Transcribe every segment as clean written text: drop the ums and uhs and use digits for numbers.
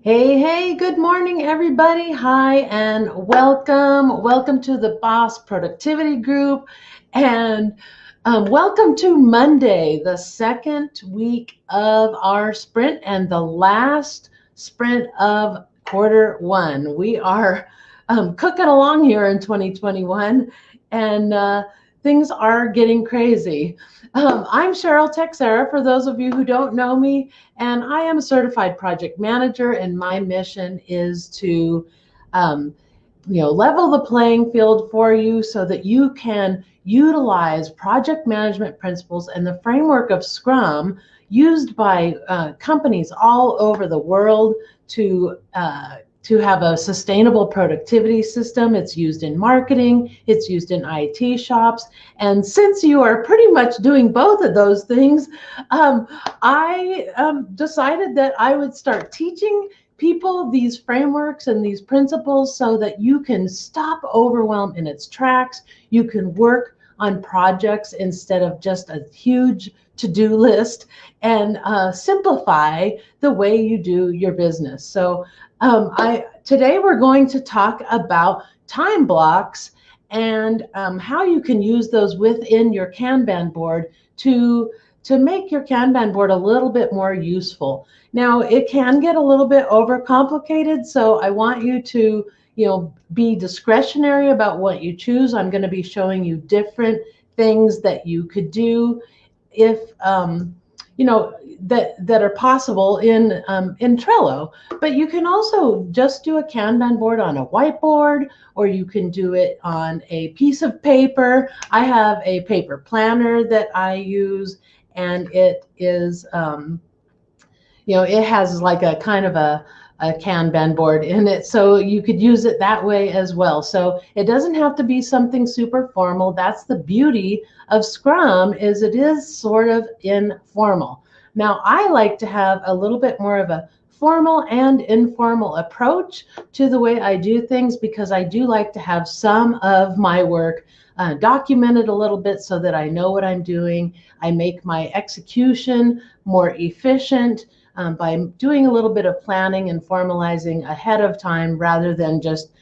Hey, hey, good morning, everybody. Hi, and welcome. Welcome to the Boss Productivity Group. And welcome to Monday, the second week of our sprint and the last sprint of quarter one. We are cooking along here in 2021, and things are getting crazy. I'm Cheryl Texera, for those of you who don't know me, and I am a certified project manager, and my mission is to um, level the playing field for you so that you can utilize project management principles and the framework of Scrum used by companies all over the world to have a sustainable productivity system. It's used in marketing, it's used in IT shops. And since you are pretty much doing both of those things, I decided that I would start teaching people these frameworks and these principles so that you can stop overwhelm in its tracks. You can work on projects instead of just a huge to-do list, and simplify the way you do your business. So today we're going to talk about time blocks and how you can use those within your Kanban board to make your Kanban board a little bit more useful. Now, it can get a little bit overcomplicated, so I want you to, be discretionary about what you choose. I'm going to be showing you different things that you could do if that are possible in Trello. But you can also just do a Kanban board on a whiteboard, or you can do it on a piece of paper. I have a paper planner that I use, and it is it has like a kind of a Kanban board in it, so you could use it that way as well. So it doesn't have to be something super formal. That's the beauty of Scrum, is it is sort of informal. Now, I like to have a little bit more of a formal and informal approach to the way I do things, because I do like to have some of my work documented a little bit so that I know what I'm doing. I make my execution more efficient by doing a little bit of planning and formalizing ahead of time, rather than just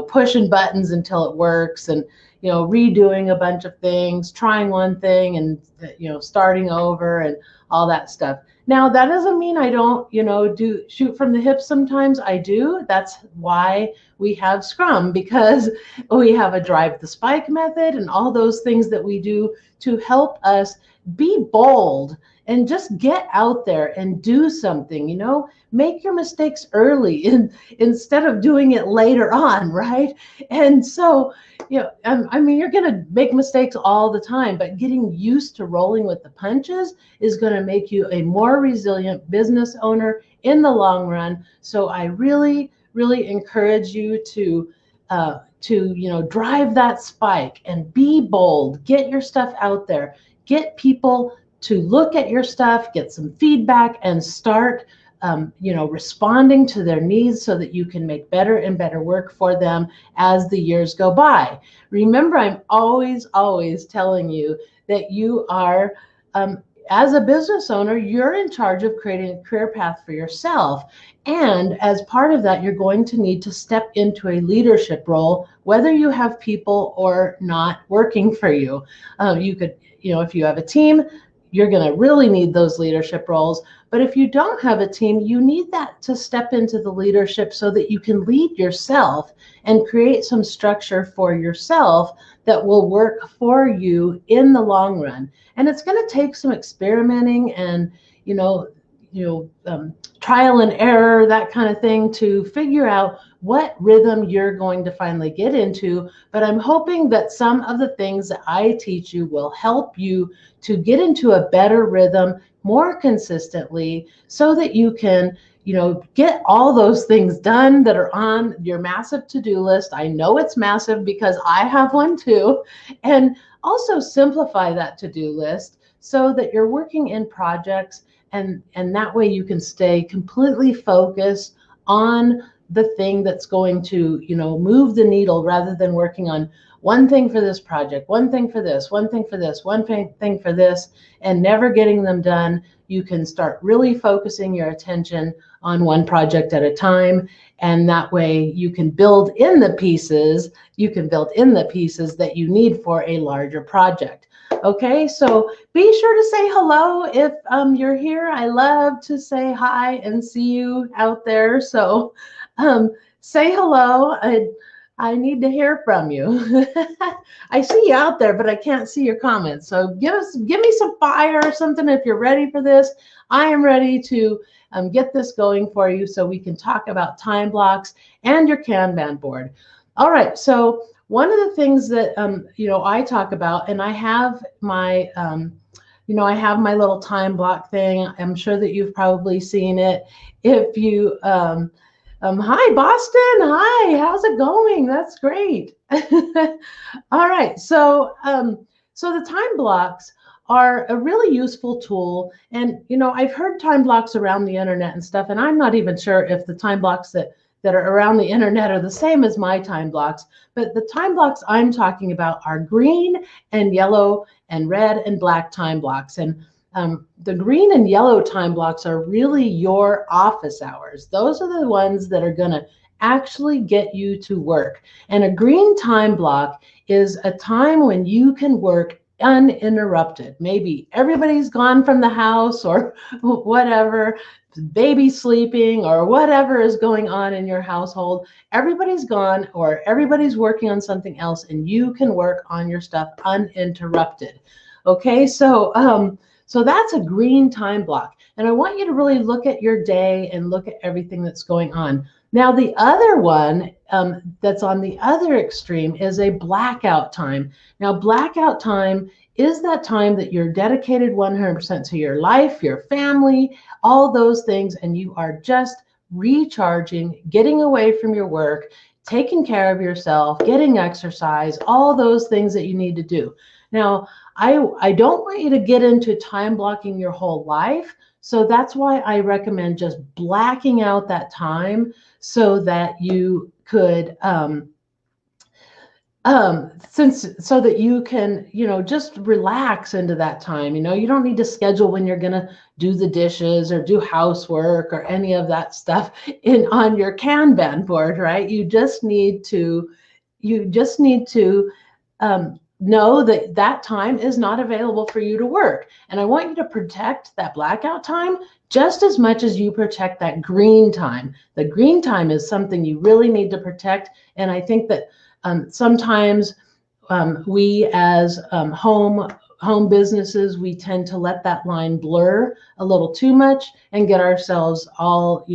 pushing buttons until it works, and redoing a bunch of things, trying one thing, and starting over and all that stuff. Now, that doesn't mean I don't do shoot from the hip. Sometimes I do. That's why we have Scrum, because we have a drive the spike method and all those things that we do to help us be bold and just get out there and do something. Make your mistakes early instead of doing it later on, right? And so I mean, you're going to make mistakes all the time, but getting used to rolling with the punches is going to make you a more resilient business owner in the long run. So I really, really encourage you to drive that spike and be bold. Get your stuff out there. Get people to look at your stuff, get some feedback, and start responding to their needs so that you can make better and better work for them as the years go by. Remember, I'm always, always telling you that you are, as a business owner, you're in charge of creating a career path for yourself. And as part of that, you're going to need to step into a leadership role, whether you have people or not working for you. You could, if you have a team, you're going to really need those leadership roles. But if you don't have a team, you need that to step into the leadership so that you can lead yourself and create some structure for yourself that will work for you in the long run. And it's going to take some experimenting and, trial and error, that kind of thing, to figure out what rhythm you're going to finally get into. But I'm hoping that some of the things that I teach you will help you to get into a better rhythm more consistently, so that you can get all those things done that are on your massive to-do list. I know it's massive because I have one too. And also simplify that to-do list so that you're working in projects, and that way you can stay completely focused on the thing that's going to, move the needle, rather than working on one thing for this project, one thing for this, one thing for this, one thing for this, and never getting them done. You can start really focusing your attention on one project at a time. And that way you can build in the pieces. You can build in the pieces that you need for a larger project. Okay, so be sure to say hello if you're here. I love to say hi and see you out there. So say hello. I need to hear from you. I see you out there, but I can't see your comments. So give me some fire or something if you're ready for this. I am ready to get this going for you so we can talk about time blocks and your Kanban board. All right, so one of the things that I talk about, and I have my I have my little time block thing. I'm sure that you've probably seen it. If you hi Boston, hi, how's it going? That's great. All right, so the time blocks are a really useful tool, and I've heard time blocks around the internet and stuff, and I'm not even sure if the time blocks that are around the internet are the same as my time blocks, but the time blocks I'm talking about are green and yellow and red and black time blocks. And the green and yellow time blocks are really your office hours. Those are the ones that are going to actually get you to work. And a green time block is a time when you can work uninterrupted. Maybe everybody's gone from the house or whatever, baby sleeping or whatever is going on in your household. Everybody's gone or everybody's working on something else, and you can work on your stuff uninterrupted. Okay, so that's a green time block. And I want you to really look at your day and look at everything that's going on. Now, the other one that's on the other extreme is a blackout time. Now, blackout time is that time that you're dedicated 100% to your life, your family, all those things, and you are just recharging, getting away from your work, taking care of yourself, getting exercise, all those things that you need to do. Now, I don't want you to get into time blocking your whole life. So that's why I recommend just blacking out that time so that you could, so that you can, just relax into that time. You don't need to schedule when you're going to do the dishes or do housework or any of that stuff on your Kanban board, right? You just need to know that that time is not available for you to work. And I want you to protect that blackout time just as much as you protect that green time. The green time is something you really need to protect. And I think that sometimes we as home businesses, we tend to let that line blur a little too much and get ourselves all,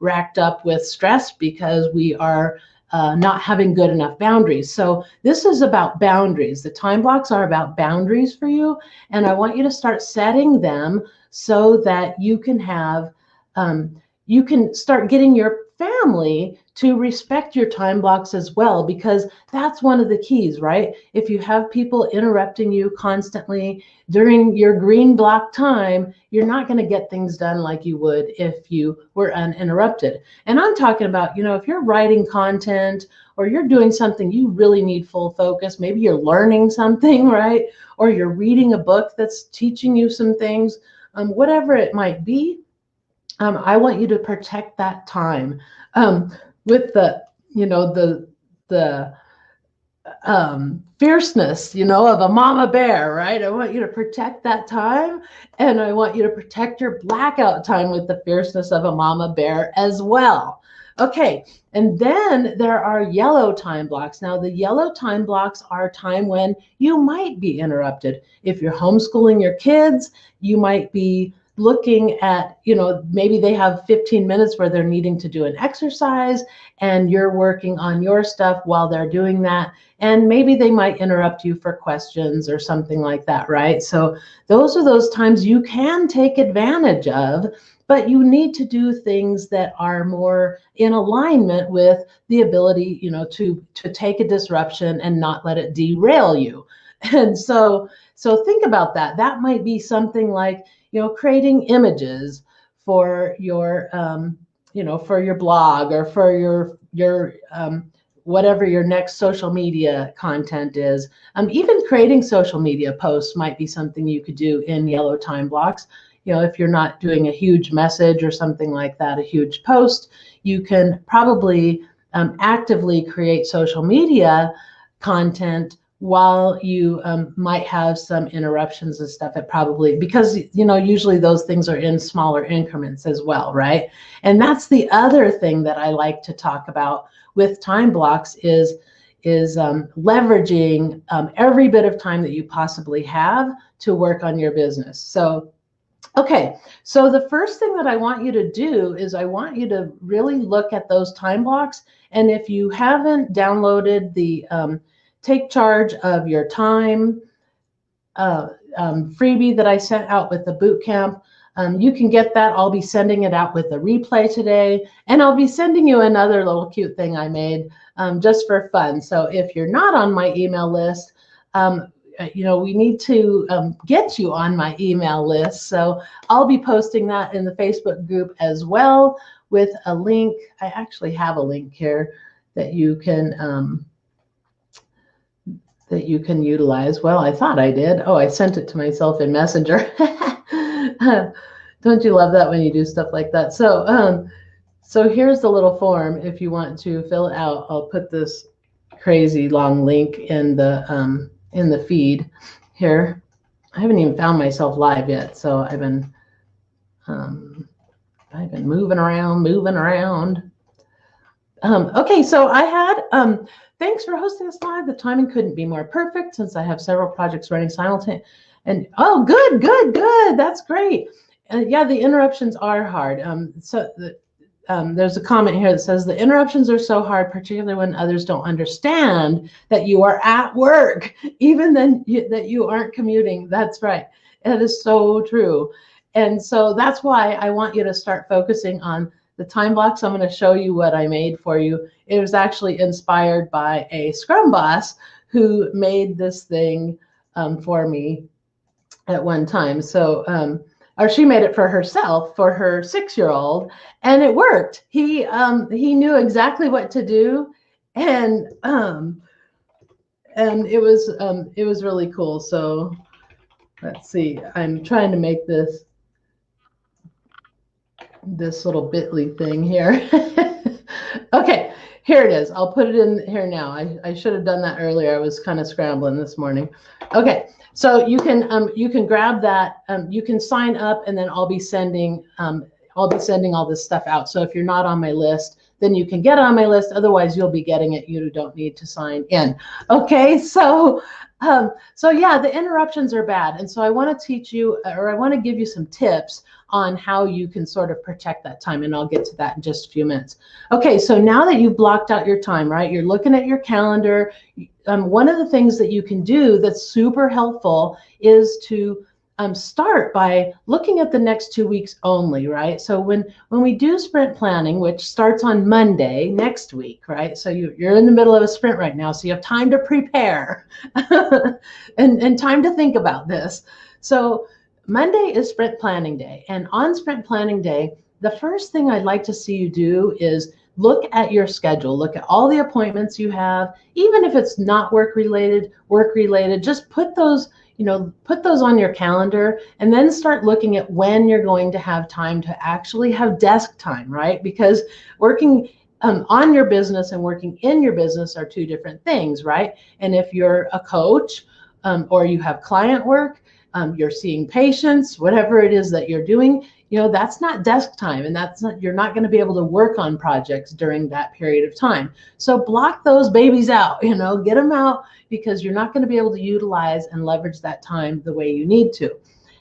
racked up with stress because we are not having good enough boundaries. So this is about boundaries. The time blocks are about boundaries for you. And I want you to start setting them so that you can have, you can start getting your family to respect your time blocks as well, because that's one of the keys, right? If you have people interrupting you constantly during your green block time, you're not going to get things done like you would if you were uninterrupted. And I'm talking about, if you're writing content or you're doing something you really need full focus, maybe you're learning something, right? Or you're reading a book that's teaching you some things, whatever it might be. I want you to protect that time with the fierceness, of a mama bear, right? I want you to protect that time, and I want you to protect your blackout time with the fierceness of a mama bear as well. Okay, and then there are yellow time blocks. Now, the yellow time blocks are time when you might be interrupted. If you're homeschooling your kids, you might be looking at, maybe they have 15 minutes where they're needing to do an exercise and you're working on your stuff while they're doing that. And maybe they might interrupt you for questions or something like that, right? So those are those times you can take advantage of, but you need to do things that are more in alignment with the ability, to take a disruption and not let it derail you. And so think about that. That might be something like, creating images for your for your blog or for your whatever your next social media content is. Even creating social media posts might be something you could do in yellow time blocks. If you're not doing a huge message or something like that, a huge post, you can probably actively create social media content while you might have some interruptions and stuff. It probably, because usually those things are in smaller increments as well, right? And that's the other thing that I like to talk about with time blocks is leveraging every bit of time that you possibly have to work on your business. So okay, so the first thing that I want you to do is I want you to really look at those time blocks. And if you haven't downloaded the Take Charge of Your Time freebie that I sent out with the boot camp, you can get that. I'll be sending it out with a replay today. And I'll be sending you another little cute thing I made just for fun. So if you're not on my email list, we need to get you on my email list. So I'll be posting that in the Facebook group as well with a link. I actually have a link here that you can utilize. Well, I thought I did. Oh, I sent it to myself in Messenger. Don't you love that when you do stuff like that? So here's the little form if you want to fill it out. I'll put this crazy long link in the feed here. I haven't even found myself live yet, so I've been moving around. Okay, so I had thanks for hosting this live. The timing couldn't be more perfect since I have several projects running simultaneously. And oh, good. That's great. Yeah, the interruptions are hard. There's a comment here that says the interruptions are so hard, particularly when others don't understand that you are at work, even then that you aren't commuting. That's right. It is so true. And so that's why I want you to start focusing on the time blocks. I'm going to show you what I made for you. It was actually inspired by a Scrum boss who made this thing for me at one time. So, or she made it for herself, for her 6-year-old, and it worked. He knew exactly what to do, and it was really cool. So let's see. I'm trying to make this little bit.ly thing here. Okay, here it is. I'll put it in here now. I should have done that earlier. I was kind of scrambling this morning. Okay. So you can grab that. You can sign up, and then I'll be sending all this stuff out. So if you're not on my list, then you can get on my list. Otherwise, you'll be getting it. You don't need to sign in. Okay. So yeah, the interruptions are bad, and so I want to teach you, or I want to give you some tips on how you can sort of protect that time, and I'll get to that in just a few minutes. Okay, so now that you've blocked out your time, right? You're looking at your calendar. One of the things that you can do that's super helpful is to start by looking at the next 2 weeks only, right? So when we do sprint planning, which starts on Monday next week, right? So you're in the middle of a sprint right now, so you have time to prepare and time to think about this. So Monday is sprint planning day, and on sprint planning day, the first thing I'd like to see you do is look at your schedule. Look at all the appointments you have, even if it's not work related, just put those on your calendar, and then start looking at when you're going to have time to actually have desk time, right? Because working on your business and working in your business are two different things, right? And if you're a coach or you have client work, you're seeing patients, whatever it is that you're doing, that's not desk time, and you're not going to be able to work on projects during that period of time. So block those babies out, get them out, because you're not going to be able to utilize and leverage that time the way you need to.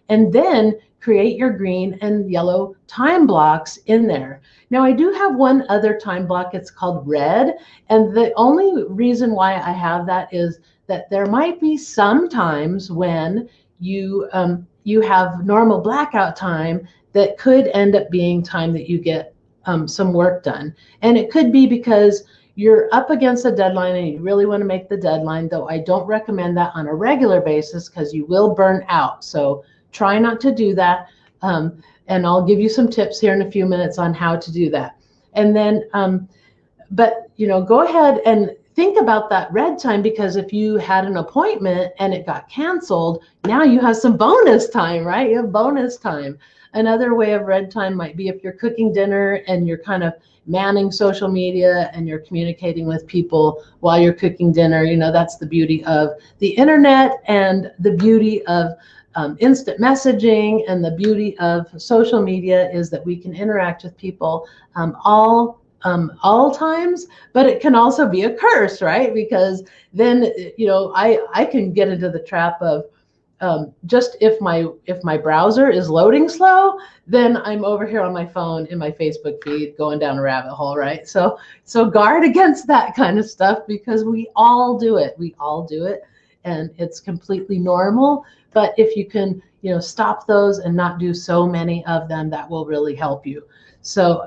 And then create your green and yellow time blocks in there. Now, I do have one other time block. It's called red. And the only reason why I have that is that there might be some times when you have normal blackout time that could end up being time that you get some work done. And it could be because you're up against a deadline and you really want to make the deadline, though I don't recommend that on a regular basis because you will burn out. So try not to do that. And I'll give you some tips here in a few minutes on how to do that. And then, but go ahead and think about that red time, because if you had an appointment and it got canceled, now you have some bonus time, right? You have bonus time. Another way of red time might be if you're cooking dinner and you're kind of manning social media and you're communicating with people while you're cooking dinner. That's the beauty of the internet and the beauty of instant messaging, and the beauty of social media is that we can interact with people all times, but it can also be a curse, right? Because then, I can get into the trap of just if my browser is loading slow, then I'm over here on my phone in my Facebook feed going down a rabbit hole, right? So guard against that kind of stuff, because we all do it. We all do it, and it's completely normal. But if you can, stop those and not do so many of them, that will really help you. So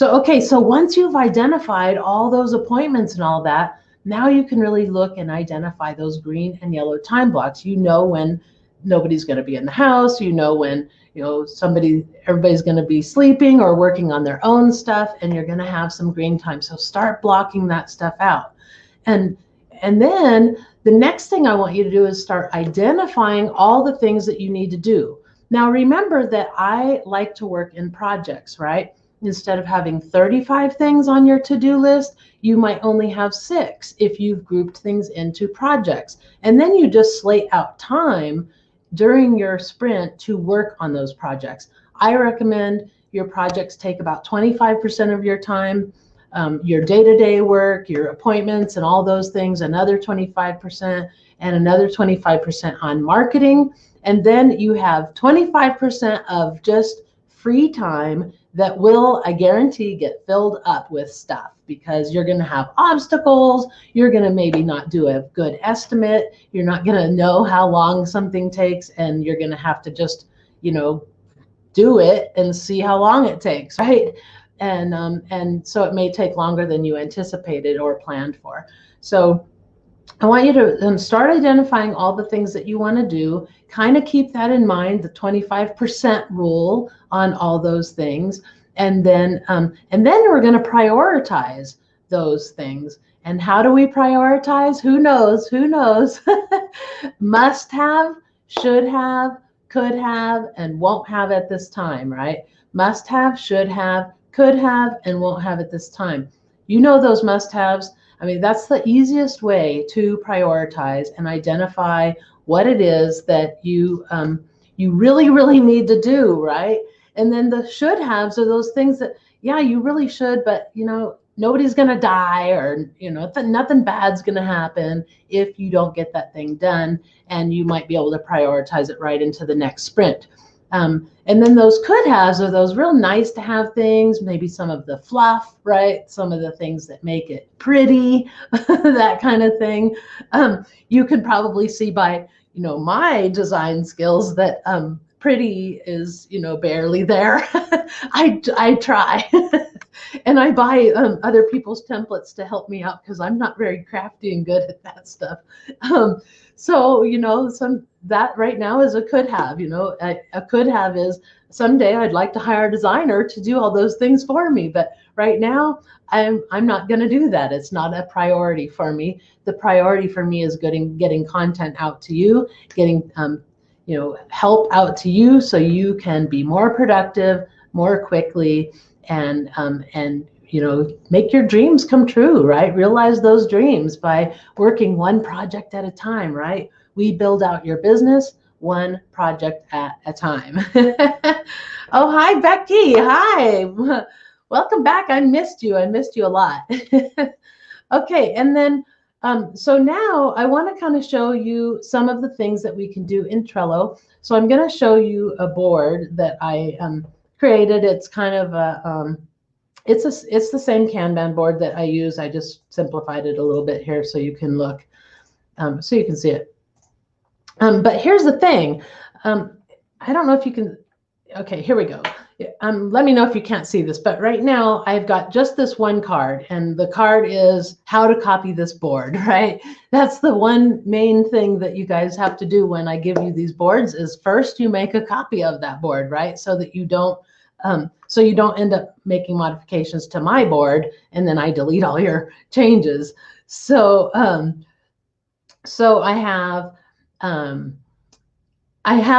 okay. So once you've identified all those appointments and all that, now you can really look and identify those green and yellow time blocks. When nobody's going to be in the house, when everybody's going to be sleeping or working on their own stuff, and you're going to have some green time. So start blocking that stuff out. And then the next thing I want you to do is start identifying all the things that you need to do. Now, remember that I like to work in projects, right? Instead of having 35 things on your to-do list, you might only have 6 if you've grouped things into projects. And then you just slate out time during your sprint to work on those projects. I recommend your projects take about 25% of your time. Your day-to-day work, your appointments, and all those things, another 25%, and another 25% on marketing. And then you have 25% of just free time that will, I guarantee, get filled up with stuff, because you're going to have obstacles. You're going to maybe not do a good estimate. You're not going to know how long something takes, and you're going to have to just, do it and see how long it takes, right? And so it may take longer than you anticipated or planned for. So I want you to start identifying all the things that you want to do. Kind of keep that in mind, the 25% rule on all those things. And then we're going to prioritize those things. And how do we prioritize? Who knows? Who knows? Must have, should have, could have, and won't have at this time, right? Must have, should have, could have, and won't have at this time. Those must-haves. I mean, that's the easiest way to prioritize and identify what it is that you really, really need to do, right? And then the should-haves are those things that, yeah, you really should, but, nobody's going to die, or, nothing bad's going to happen if you don't get that thing done, and you might be able to prioritize it right into the next sprint. And then those could-haves are those real nice to have things, maybe some of the fluff, right? Some of the things that make it pretty, that kind of thing. You can probably see by, my design skills that pretty is, barely there. I try. And I buy other people's templates to help me out, because I'm not very crafty and good at that stuff. So, that right now is a could have. A could have is someday I'd like to hire a designer to do all those things for me, but right now I'm not going to do that. It's not a priority for me. The priority for me is getting content out to you, getting help out to you, so you can be more productive more quickly, and make your dreams come true, right? Realize those dreams by working one project at a time, right? We build out your business one project at a time. Oh, hi, Becky. Hi. Welcome back. I missed you. I missed you a lot. Okay, and then so now I want to kind of show you some of the things that we can do in Trello. So I'm going to show you a board that I created. It's kind of a it's the same Kanban board that I use. I just simplified it a little bit here so you can look, so you can see it. But here's the thing. I don't know if you can. Okay, here we go. Let me know if you can't see this, but right now I've got just this one card, and the card is how to copy this board, right? That's the one main thing that you guys have to do when I give you these boards, is first you make a copy of that board, right? So that you don't so you don't end up making modifications to my board and then I delete all your changes. So so I have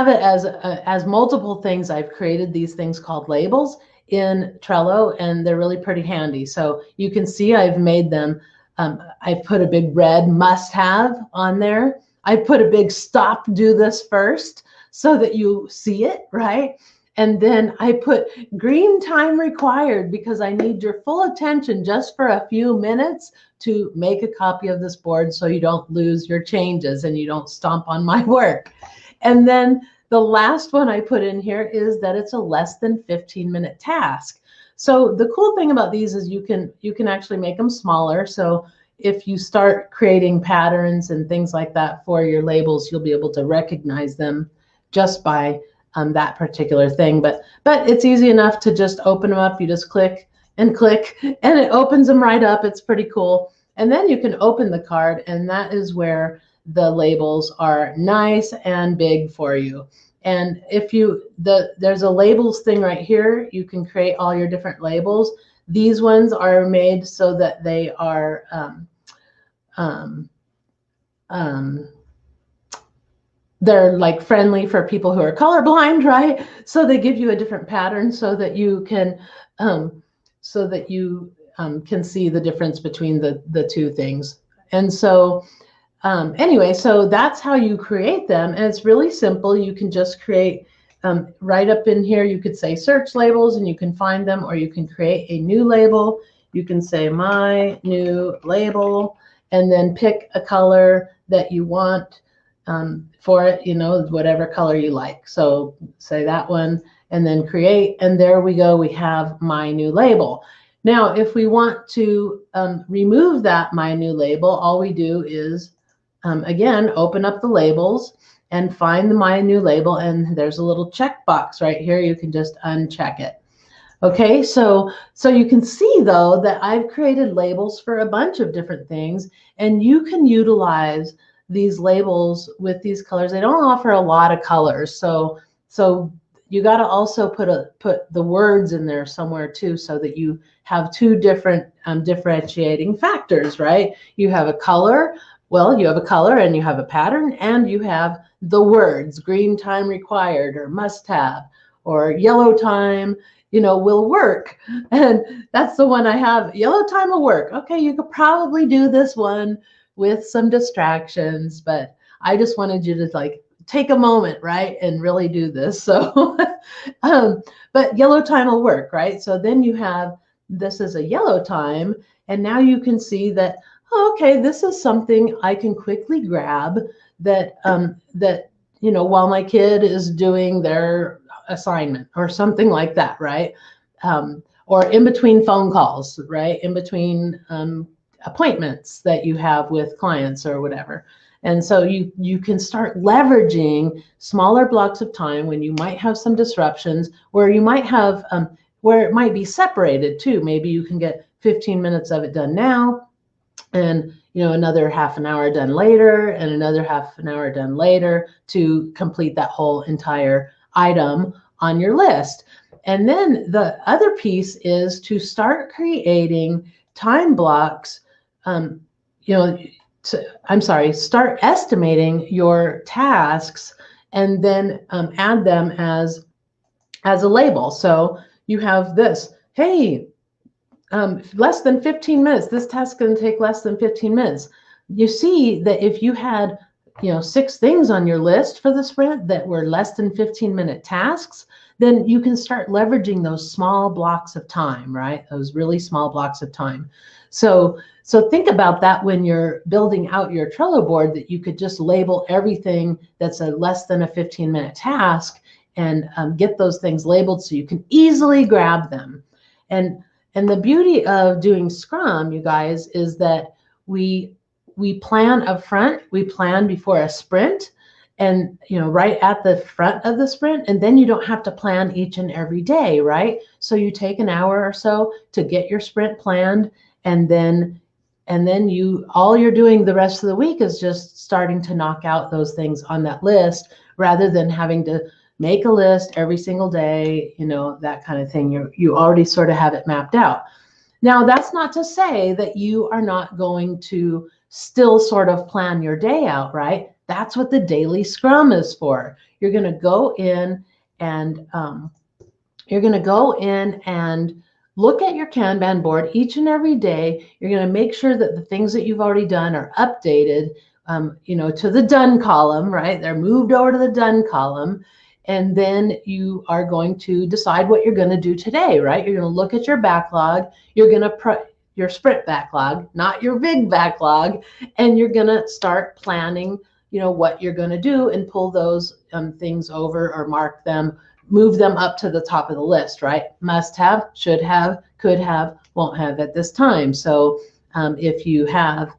it as multiple things. I've created these things called labels in Trello, and they're really pretty handy. So you can see I've made them. I've put a big red must-have on there. I put a big stop, do this first, so that you see it, right? And then I put green time required because I need your full attention just for a few minutes to make a copy of this board so you don't lose your changes and you don't stomp on my work. And then the last one I put in here is that it's a less than 15-minute task. So the cool thing about these is you can actually make them smaller. So if you start creating patterns and things like that for your labels, you'll be able to recognize them just by that particular thing. But it's easy enough to just open them up. You just click and click, and it opens them right up. It's pretty cool. And then you can open the card, and that is where the labels are nice and big for you. And if there's a labels thing right here, you can create all your different labels. These ones are made so that they are they're like friendly for people who are colorblind, right? So they give you a different pattern so that you can can see the difference between the two things. And so anyway, so that's how you create them. And it's really simple. You can just create right up in here. You could say search labels and you can find them, or you can create a new label. You can say my new label and then pick a color that you want for it, whatever color you like. So say that one and then create, and there we go. We have my new label. Now, if we want to remove that my new label, all we do is again, open up the labels and find the my new label, and there's a little checkbox right here. You can just uncheck it. Okay, so you can see though that I've created labels for a bunch of different things, and you can utilize these labels with these colors. They don't offer a lot of colors, so you got to also put the words in there somewhere too, so that you have two different differentiating factors, right? You have a color. Well, you have a color and you have a pattern, and you have the words, green time required or must have, or yellow time, will work. And that's the one I have. Yellow time will work. Okay, you could probably do this one with some distractions, but I just wanted you to take a moment, right, and really do this. So, but yellow time will work, right? So then you have, this is a yellow time, and now you can see that, okay, this is something I can quickly grab that while my kid is doing their assignment or something like that, right? Or in between phone calls, right? In between appointments that you have with clients or whatever. And so you can start leveraging smaller blocks of time when you might have some disruptions, where you might have where it might be separated too. Maybe you can get 15 minutes of it done now, and another half an hour done later, and another half an hour done later to complete that whole entire item on your list. And then the other piece is to start creating time blocks. Start estimating your tasks, and then add them as a label. So you have this, hey, less than 15 minutes. This task is going to take less than 15 minutes. You see that if you had, 6 things on your list for the sprint that were less than 15-minute tasks, then you can start leveraging those small blocks of time, right? Those really small blocks of time. So think about that when you're building out your Trello board, that you could just label everything that's a less than a 15-minute task and get those things labeled so you can easily grab them. And the beauty of doing Scrum, you guys, is that we plan up front. We plan before a sprint, and right at the front of the sprint, and then you don't have to plan each and every day, right? So you take an hour or so to get your sprint planned, and then all you're doing the rest of the week is just starting to knock out those things on that list, rather than having to make a list every single day, that kind of thing. You already sort of have it mapped out. Now, that's not to say that you are not going to still sort of plan your day out, right? That's what the daily scrum is for. You're going to go in and look at your Kanban board each and every day. You're going to make sure that the things that you've already done are updated, to the done column, right? They're moved over to the done column. And then you are going to decide what you're going to do today, right? You're going to look at your backlog. You're going to your sprint backlog, not your big backlog, and you're going to start planning, what you're going to do and pull those things over or mark them, move them up to the top of the list, right? Must have, should have, could have, won't have at this time. So if you have,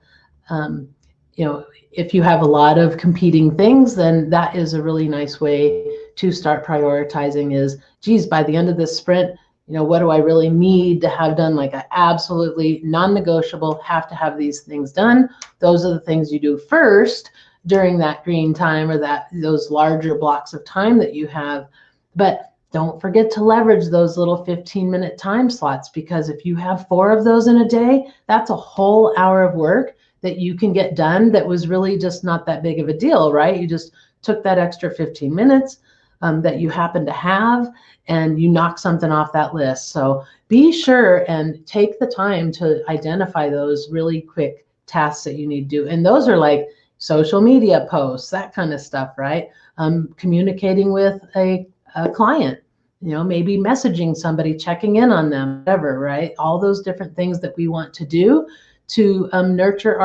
if you have a lot of competing things, then that is a really nice way to start prioritizing is, geez, by the end of this sprint, what do I really need to have done? Like I absolutely non-negotiable, have to have these things done. Those are the things you do first during that green time or those larger blocks of time that you have. But don't forget to leverage those little 15-minute time slots, because if you have 4 of those in a day, that's a whole hour of work that you can get done that was really just not that big of a deal, right? You just took that extra 15 minutes that you happen to have and you knock something off that list. So be sure and take the time to identify those really quick tasks that you need to do. And those are like social media posts, that kind of stuff, right? Communicating with a client, maybe messaging somebody, checking in on them, whatever, right? All those different things that we want to do to nurture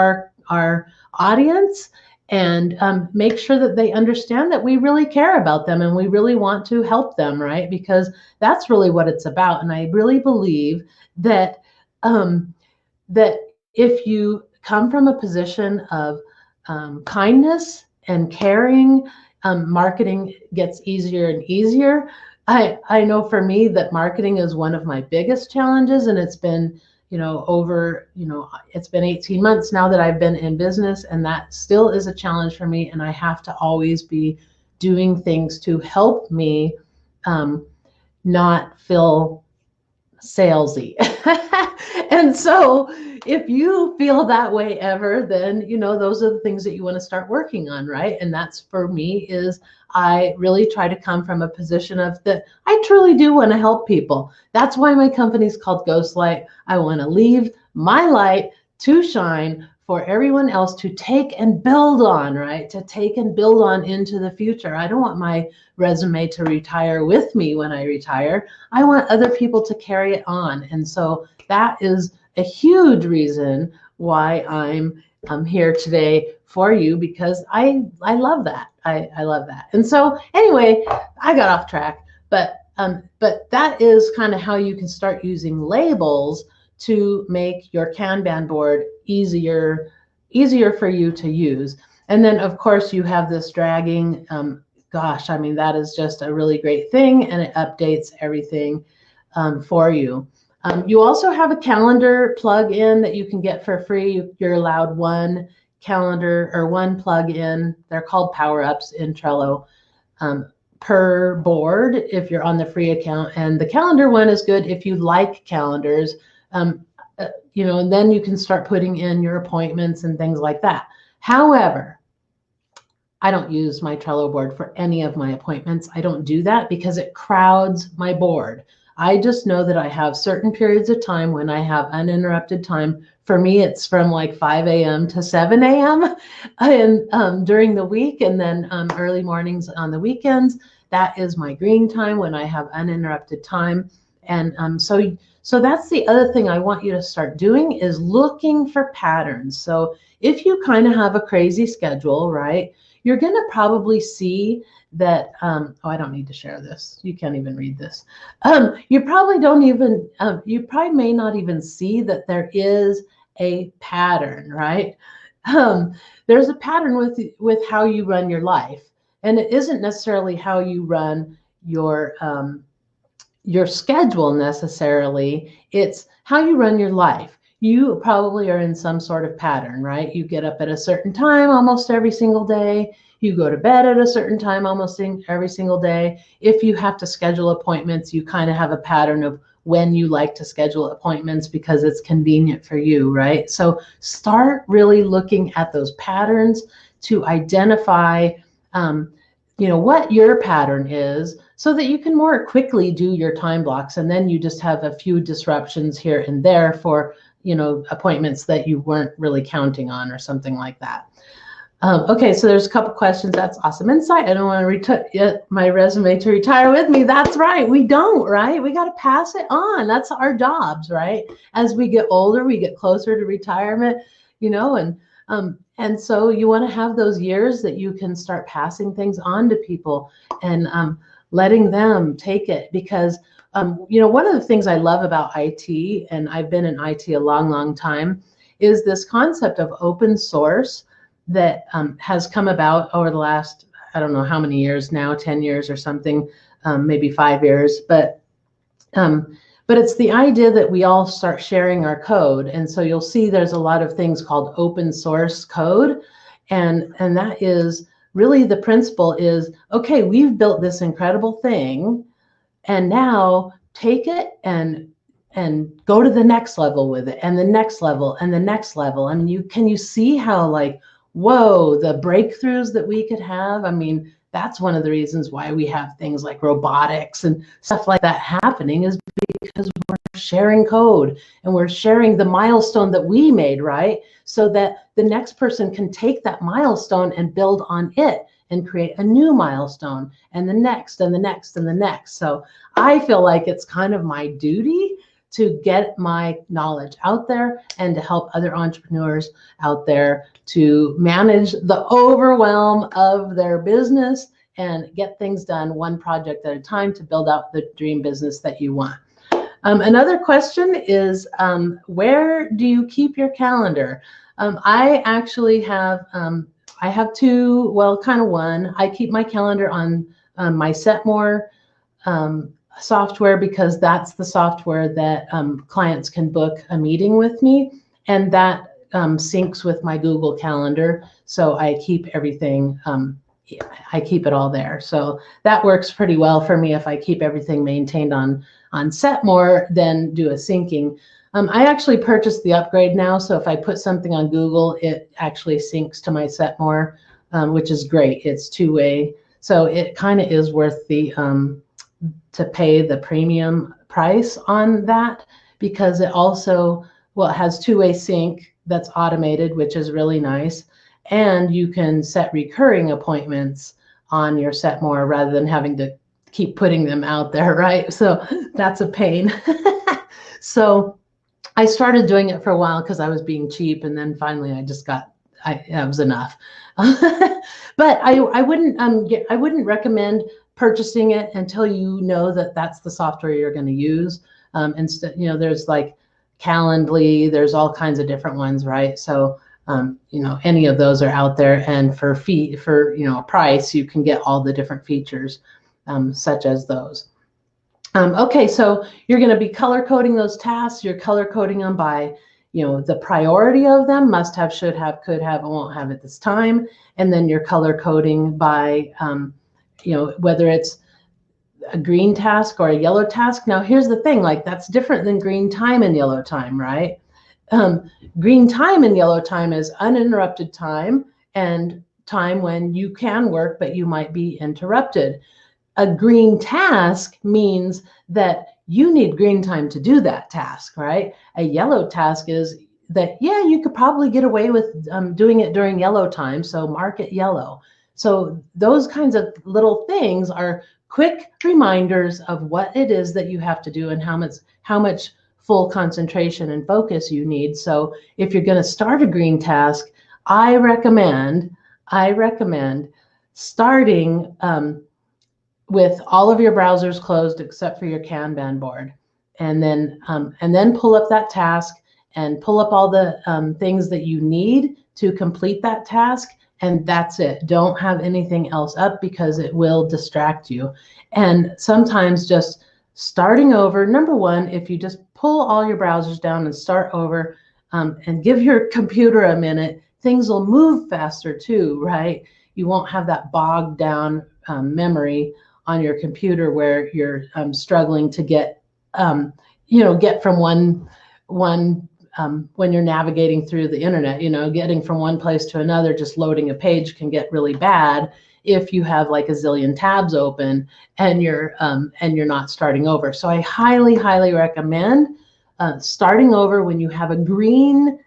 our audience and make sure that they understand that we really care about them and we really want to help them, right? Because that's really what it's about. And I really believe that that if you come from a position of kindness and caring, marketing gets easier and easier. I know for me that marketing is one of my biggest challenges, and it's been, it's been 18 months now that I've been in business, and that still is a challenge for me. And I have to always be doing things to help me not feel salesy. And so if you feel that way ever, then, those are the things that you want to start working on, right? And that's, for me, is I really try to come from a position of that I truly do want to help people. That's why my company's called Ghost Light. I want to leave my light to shine for everyone else to take and build on, right? To take and build on into the future. I don't want my resume to retire with me when I retire. I want other people to carry it on. And so that is a huge reason why I'm here today for you, because I love that. I love that. And so anyway, I got off track, but that is kind of how you can start using labels to make your Kanban board easier for you to use. And then of course you have this dragging, gosh, I mean, that is just a really great thing, and it updates everything for you. You also have a calendar plug-in that you can get for free. You're allowed one calendar or one plug-in. They're called power-ups in Trello per board if you're on the free account. And the calendar one is good if you like calendars, and then you can start putting in your appointments and things like that. However, I don't use my Trello board for any of my appointments. I don't do that because it crowds my board. I just know that I have certain periods of time when I have uninterrupted time. For me, it's from like 5 a.m. to 7 a.m. and during the week, and then early mornings on the weekends. That is my green time when I have uninterrupted time. And so that's the other thing I want you to start doing, is looking for patterns. So if you kind of have a crazy schedule, right, you're going to probably see that, I don't need to share this. You can't even read this. You probably may not even see that there is a pattern, right? There's a pattern with how you run your life. And it isn't necessarily how you run your schedule necessarily. It's how you run your life. You probably are in some sort of pattern, right? You get up at a certain time almost every single day. You go to bed at a certain time almost every single day. If you have to schedule appointments, you kind of have a pattern of when you like to schedule appointments because it's convenient for you, right? So start really looking at those patterns to identify what your pattern is so that you can more quickly do your time blocks, and then you just have a few disruptions here and there for appointments that you weren't really counting on or something like that. Okay, so there's a couple questions. That's awesome insight. I don't want to get my resume to retire with me. That's right. We don't, right? We got to pass it on. That's our jobs, right? As we get older, we get closer to retirement, and so you want to have those years that you can start passing things on to people and letting them take it, because one of the things I love about IT, and I've been in IT a long, long time, is this concept of open source that has come about over the last, I don't know how many years now, 10 years or something, maybe 5 years, but it's the idea that we all start sharing our code. And so you'll see there's a lot of things called open source code. And that is really the principle is, okay, we've built this incredible thing, and now take it and go to the next level with it, and the next level, and the next level. I mean, can you see how, like, whoa, the breakthroughs that we could have? I mean, that's one of the reasons why we have things like robotics and stuff like that happening, is because we're sharing code and we're sharing the milestone that we made, right? So that the next person can take that milestone and build on it and create a new milestone, and the next and the next and the next. So I feel like it's kind of my duty to get my knowledge out there and to help other entrepreneurs out there to manage the overwhelm of their business and get things done one project at a time to build out the dream business that you want. Another question is, where do you keep your calendar? I actually have, I have two, well, kind of one. I keep my calendar on my Setmore software, because that's the software that clients can book a meeting with me, and that syncs with my Google Calendar. So I keep everything, I keep it all there. So that works pretty well for me. If I keep everything maintained on Setmore, then do a syncing. I actually purchased the upgrade now, so if I put something on Google, it actually syncs to my Setmore, which is great. It's two-way, so it kind of is worth the to pay the premium price on that, because it also, well, it has two-way sync that's automated, which is really nice, and you can set recurring appointments on your Setmore rather than having to keep putting them out there, right? So that's a pain. So I started doing it for a while because I was being cheap, and then finally I just got, that was enough. But I wouldn't recommend purchasing it until you know that that's the software you're going to use. Instead, there's like Calendly, there's all kinds of different ones, right? So any of those are out there, and for a price, you can get all the different features, such as those. Okay, so you're going to be color coding those tasks. You're color coding them by, the priority of them: must have, should have, could have, and won't have at this time. And then you're color coding by, whether it's a green task or a yellow task. Now, here's the thing: like, that's different than green time and yellow time, right? Green time and yellow time is uninterrupted time, and time when you can work, but you might be interrupted. A green task means that you need green time to do that task, right? A yellow task is that, yeah, you could probably get away with doing it during yellow time, so mark it yellow. So those kinds of little things are quick reminders of what it is that you have to do and how much full concentration and focus you need. So if you're going to start a green task, I recommend starting with all of your browsers closed except for your Kanban board, and then pull up that task and pull up all the things that you need to complete that task, and that's it. Don't have anything else up, because it will distract you. And sometimes just starting over, number one, if you just pull all your browsers down and start over, and give your computer a minute, things will move faster too, right? you won't have that bogged down memory on your computer where you're struggling to get, get from one when you're navigating through the internet, getting from one place to another, just loading a page can get really bad if you have like a zillion tabs open and you're not starting over. So I highly, highly recommend starting over when you have a green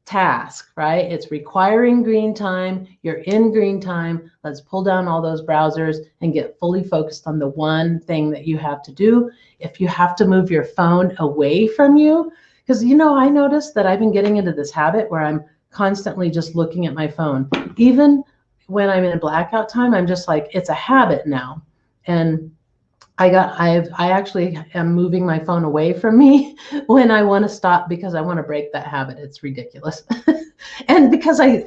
task, right? It's requiring green time. You're in green time. Let's pull down all those browsers and get fully focused on the one thing that you have to do. If you have to move your phone away from you, because I noticed that I've been getting into this habit where I'm constantly just looking at my phone. Even when I'm in blackout time, I'm just like, it's a habit now. And I actually am moving my phone away from me when I want to stop because I want to break that habit. It's ridiculous. And because I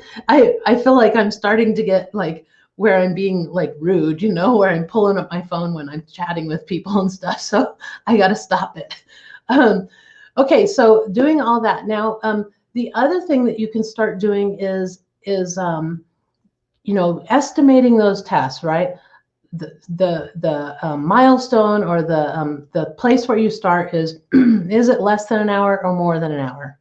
feel like I'm starting to get like where I'm being like rude, where I'm pulling up my phone when I'm chatting with people and stuff. So I got to stop it. Okay, so doing all that. Now, the other thing that you can start doing is estimating those tasks, right? The milestone or the place where you start is it less than an hour or more than an hour?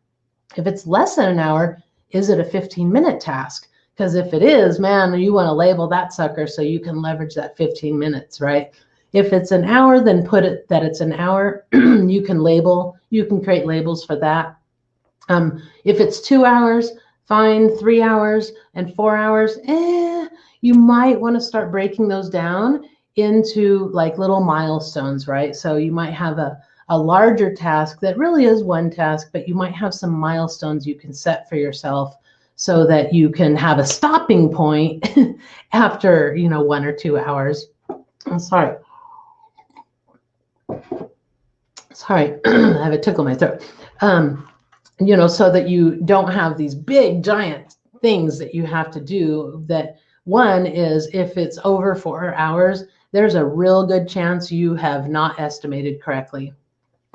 If it's less than an hour, is it a 15-minute task? Because if it is, man, you want to label that sucker so you can leverage that 15 minutes, right? If it's an hour, then put it that it's an hour. You can create labels for that. If it's 2 hours, fine. 3 hours and 4 hours, you might want to start breaking those down into like little milestones, right? So you might have a larger task that really is one task, but you might have some milestones you can set for yourself so that you can have a stopping point after 1 or 2 hours. I'm sorry. I have a tickle in my throat. So that you don't have these big giant things that you have to do. That one is, if it's over 4 hours, there's a real good chance you have not estimated correctly.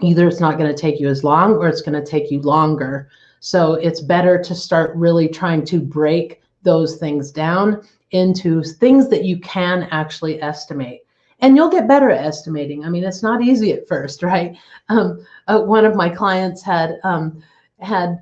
Either it's not going to take you as long or it's going to take you longer. So it's better to start really trying to break those things down into things that you can actually estimate. And you'll get better at estimating. I mean, it's not easy at first, right? One of my clients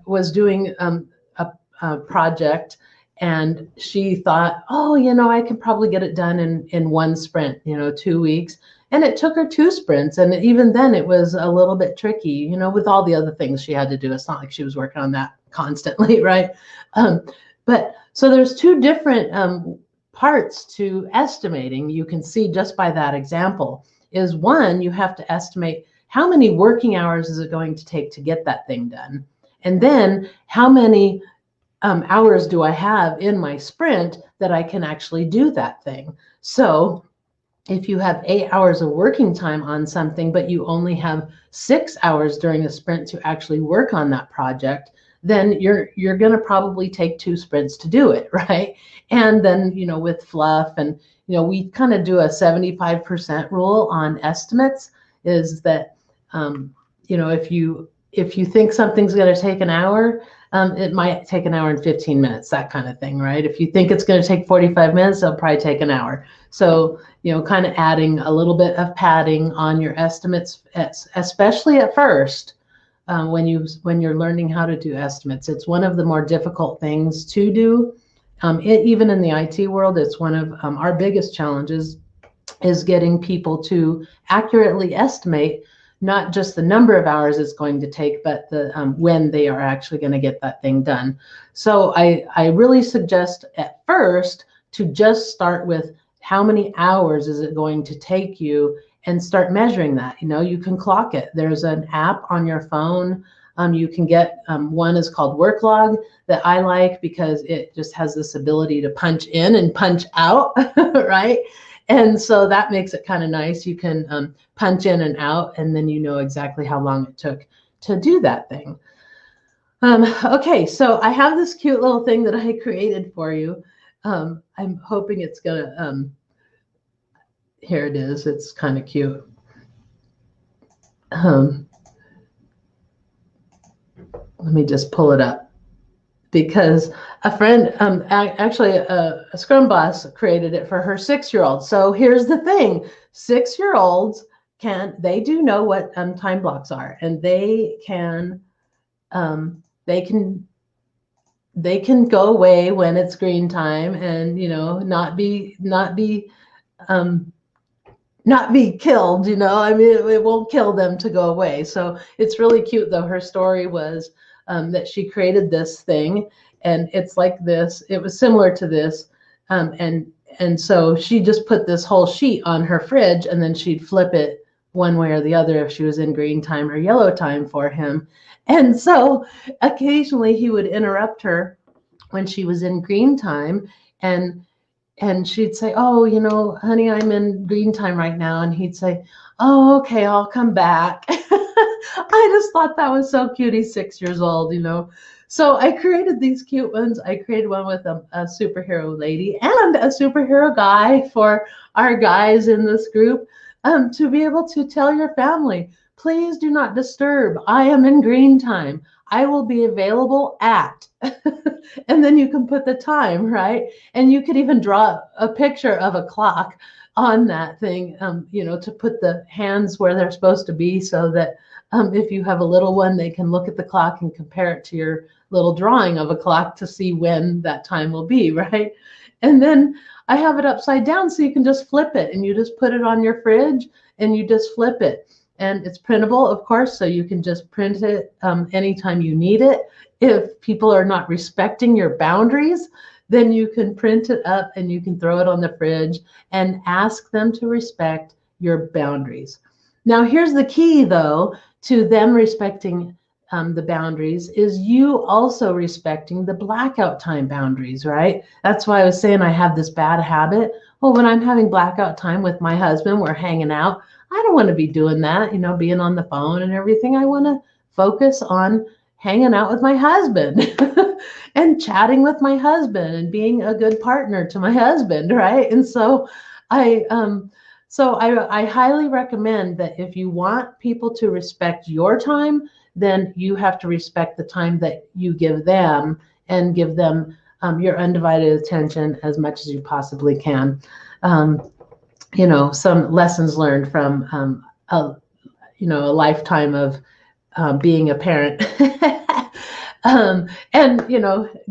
was doing a project, and she thought, I could probably get it done in one sprint, 2 weeks. And it took her 2 sprints. And even then it was a little bit tricky, with all the other things she had to do. It's not like she was working on that constantly, right? But so there's 2 different parts to estimating. You can see just by that example is, one, you have to estimate how many working hours is it going to take to get that thing done? And then how many hours do I have in my sprint that I can actually do that thing? So if you have 8 hours of working time on something, but you only have 6 hours during a sprint to actually work on that project, then you're going to probably take 2 sprints to do it, right? And then, with fluff, and, we kind of do a 75% rule on estimates, is that, if you think something's going to take an hour, it might take an hour and 15 minutes, that kind of thing, right? If you think it's going to take 45 minutes, it'll probably take an hour. So, kind of adding a little bit of padding on your estimates, especially at first, when you're learning how to do estimates. It's one of the more difficult things to do. Even in the IT world, it's one of our biggest challenges, is getting people to accurately estimate not just the number of hours it's going to take, but the when they are actually going to get that thing done. So I really suggest at first to just start with how many hours is it going to take you, and start measuring that. You can clock it. There's an app on your phone. You can get one is called Worklog, that I like because it just has this ability to punch in and punch out, right? And so that makes it kind of nice. You can punch in and out, and then you know exactly how long it took to do that thing. Okay, so I have this cute little thing that I created for you. I'm hoping it's gonna, here it is. It's kind of cute. Let me just pull it up. because a friend, actually a Scrum boss created it for her 6-year-old. So here's the thing: 6-year-olds they do know what time blocks are, and um, they can they can go away when it's green time, and um, not be killed, I mean, it won't kill them to go away. So it's really cute, though. Her story was that she created this thing, and it's like this. It was similar to this, and so she just put this whole sheet on her fridge, and then she'd flip it one way or the other if she was in green time or yellow time for him. And so occasionally he would interrupt her when she was in green time, and she'd say, "Oh, honey, I'm in green time right now." And he'd say, "Oh, okay, I'll come back." I just thought that was so cute. He's 6 years old. So I created these cute ones. I created one with a superhero lady and a superhero guy for our guys in this group, to be able to tell your family, please do not disturb. I am in green time. I will be available at. And then you can put the time, right? And you could even draw a picture of a clock on that thing, to put the hands where they're supposed to be, so that if you have a little one, they can look at the clock and compare it to your little drawing of a clock to see when that time will be, right? And then I have it upside down, so you can just flip it, and you just put it on your fridge and you just flip it. And it's printable, of course, so you can just print it anytime you need it. If people are not respecting your boundaries, then you can print it up and you can throw it on the fridge and ask them to respect your boundaries. Now, here's the key, though, to them respecting the boundaries is you also respecting the blackout time boundaries, right? That's why I was saying I have this bad habit. Well, when I'm having blackout time with my husband, we're hanging out. I don't want to be doing that, being on the phone and everything. I want to focus on hanging out with my husband and chatting with my husband and being a good partner to my husband, right? And so I highly recommend that if you want people to respect your time, then you have to respect the time that you give them, and give them your undivided attention as much as you possibly can. Some lessons learned from a lifetime of being a parent. And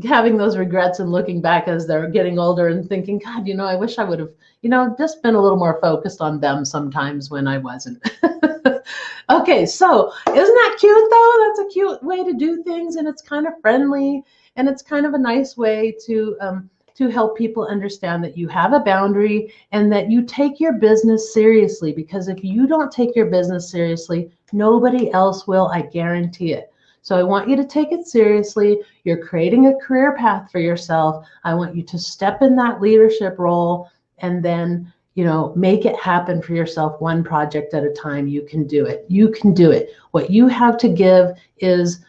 having those regrets and looking back as they're getting older and thinking, God, I wish I would have, just been a little more focused on them sometimes when I wasn't. Okay, so isn't that cute, though? That's a cute way to do things, and it's kind of friendly, and it's kind of a nice way to help people understand that you have a boundary and that you take your business seriously. Because if you don't take your business seriously, nobody else will, I guarantee it. So I want you to take it seriously. You're creating a career path for yourself. I want you to step in that leadership role, and then, make it happen for yourself, one project at a time. You can do it. You can do it. What you have to give is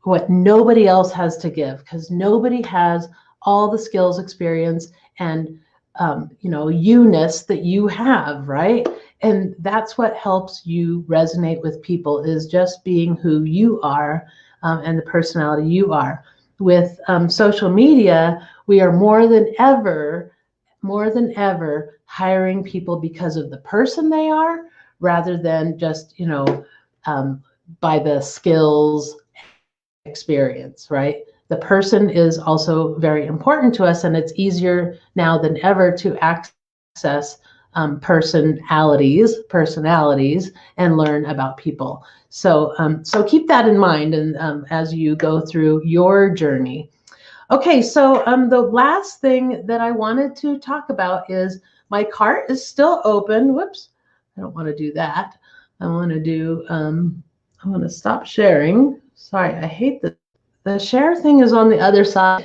what nobody else has to give, because nobody has all the skills, experience, and you-ness that you have, right? And that's what helps you resonate with people, is just being who you are, and the personality you are. With social media, we are more than ever hiring people because of the person they are, rather than just, by the skills, experience, right? The person is also very important to us, and it's easier now than ever to access personalities and learn about people. So keep that in mind, and as you go through your journey. Okay, so the last thing that I wanted to talk about is my cart is still open. Whoops, I don't want to do that. I want to stop sharing. Sorry, I hate this. The share thing is on the other side.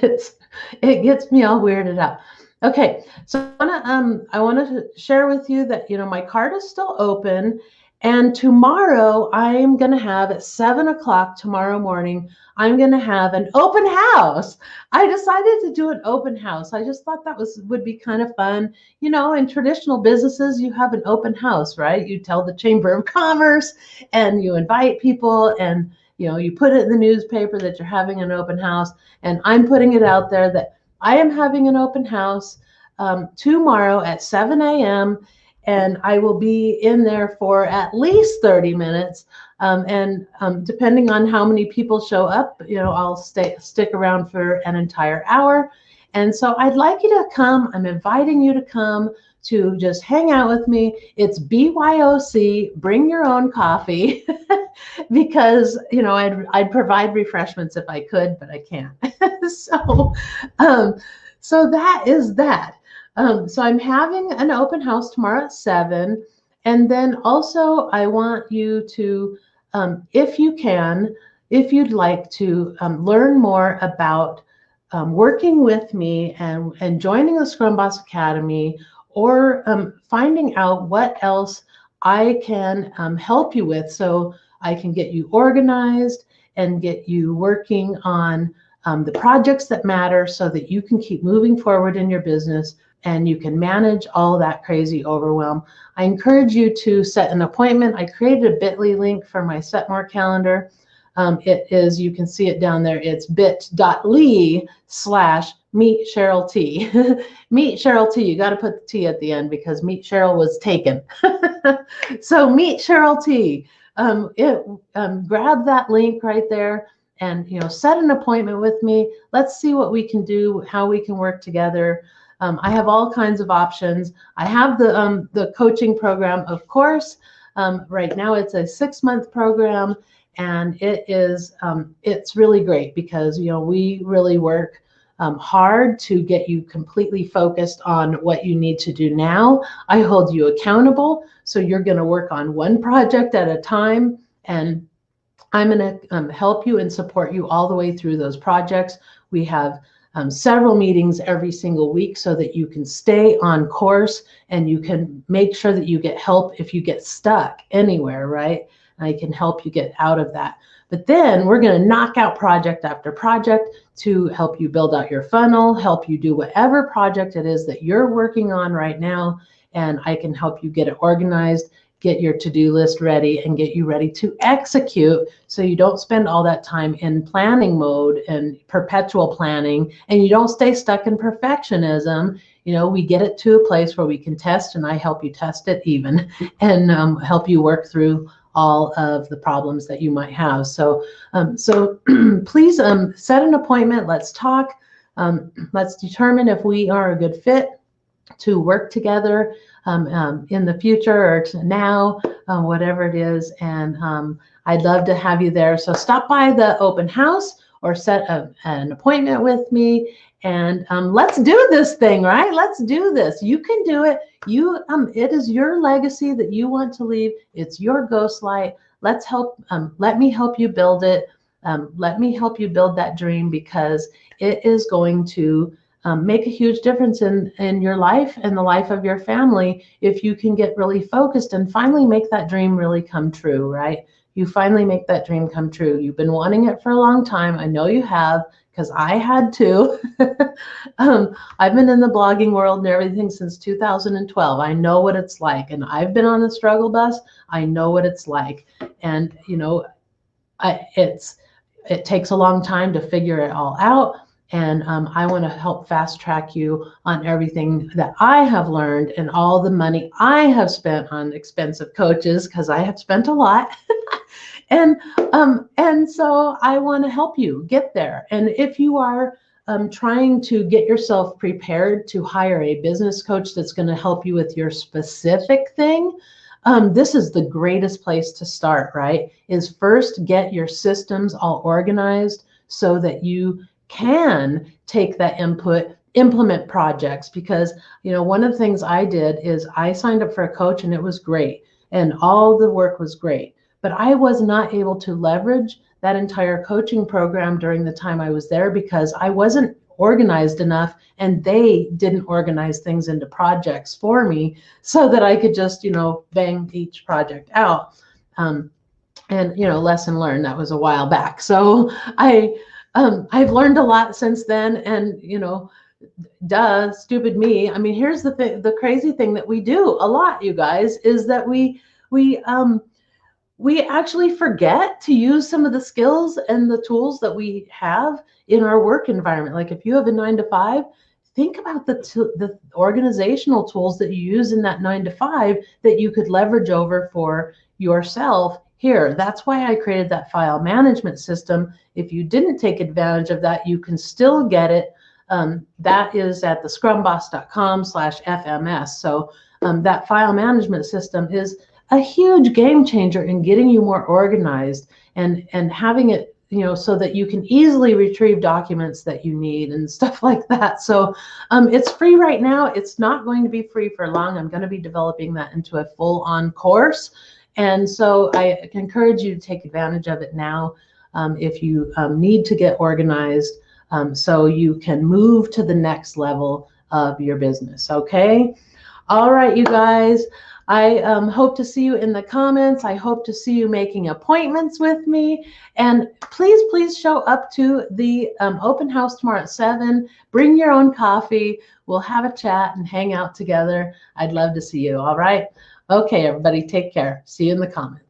It gets me all weirded out. Okay, so I want to share with you that my cart is still open, and tomorrow I am going to have at 7 o'clock tomorrow morning. I'm going to have an open house. I decided to do an open house. I just thought that would be kind of fun. In traditional businesses, you have an open house, right? You tell the Chamber of Commerce, and you invite people, and you put it in the newspaper that you're having an open house, and I'm putting it out there that I am having an open house tomorrow at 7 a.m. and I will be in there for at least 30 minutes. And depending on how many people show up, I'll stick around for an entire hour. And so I'd like you to come. I'm inviting you to come to just hang out with me. It's BYOC, bring your own coffee, because I'd provide refreshments if I could, but I can't. so um, so that is that. So I'm having an open house tomorrow at 7. And then also I want you to, if you can, if you'd like to learn more about working with me and joining the Scrum Boss Academy, or finding out what else I can help you with, so I can get you organized and get you working on the projects that matter, so that you can keep moving forward in your business and you can manage all that crazy overwhelm. I encourage you to set an appointment. I created a bit.ly link for my Set More calendar. It is, you can see it down there. It's bit.ly/meet Cheryl T. Meet Cheryl T. You got to put the T at the end because Meet Cheryl was taken. So Meet Cheryl T. Grab that link right there and set an appointment with me. Let's see what we can do, how we can work together. I have all kinds of options. I have the coaching program, of course. Right now it's a 6-month program, and it's really great because we really work hard to get you completely focused on what you need to do now. I hold you accountable, so you're going to work on one project at a time, and I'm going to help you and support you all the way through those projects. We have several meetings every single week so that you can stay on course and you can make sure that you get help if you get stuck anywhere, right? I can help you get out of that. But then we're going to knock out project after project to help you build out your funnel, help you do whatever project it is that you're working on right now. And I can help you get it organized, get your to-do list ready, and get you ready to execute, so you don't spend all that time in planning mode and perpetual planning, and you don't stay stuck in perfectionism. We get it to a place where we can test, and I help you test it even, and help you work through all of the problems that you might have. So please set an appointment. Let's talk. Let's determine if we are a good fit to work together in the future or now, whatever it is. And I'd love to have you there. So stop by the open house or set an appointment with me, and let's do this thing, right? Let's do this. You can do it. It is your legacy that you want to leave. It's your ghost light. Let me help you build it. Let me help you build that dream, because it is going to make a huge difference in your life and the life of your family if you can get really focused and finally make that dream really come true, right? You finally make that dream come true. You've been wanting it for a long time. I know you have, because I had to. I've been in the blogging world and everything since 2012. I know what it's like, and I've been on the struggle bus. I know what it's like, and it takes a long time to figure it all out. And I want to help fast track you on everything that I have learned and all the money I have spent on expensive coaches, because I have spent a lot. And so I want to help you get there. And if you are trying to get yourself prepared to hire a business coach that's going to help you with your specific thing, this is the greatest place to start, right? Is first get your systems all organized so that you can take that input, implement projects. Because one of the things I did is I signed up for a coach, and it was great, and all the work was great, but I was not able to leverage that entire coaching program during the time I was there because I wasn't organized enough, and they didn't organize things into projects for me so that I could just bang each project out. And lesson learned, that was a while back. So I've learned a lot since then, and duh, stupid me. I mean, here's the crazy thing that we do a lot, you guys, is that we we actually forget to use some of the skills and the tools that we have in our work environment. Like if you have a 9 to 5, think about the organizational tools that you use in that 9 to 5 that you could leverage over for yourself here. That's why I created that file management system. If you didn't take advantage of that, you can still get it. That is at the scrumboss.com/FMS. So that file management system is a huge game changer in getting you more organized and having it, so that you can easily retrieve documents that you need and stuff like that. So it's free right now. It's not going to be free for long. I'm going to be developing that into a full-on course. And so I encourage you to take advantage of it now if you need to get organized so you can move to the next level of your business. Okay. All right, you guys. I hope to see you in the comments. I hope to see you making appointments with me. And please show up to the open house tomorrow at 7. Bring your own coffee. We'll have a chat and hang out together. I'd love to see you. All right. Okay, everybody, take care. See you in the comments.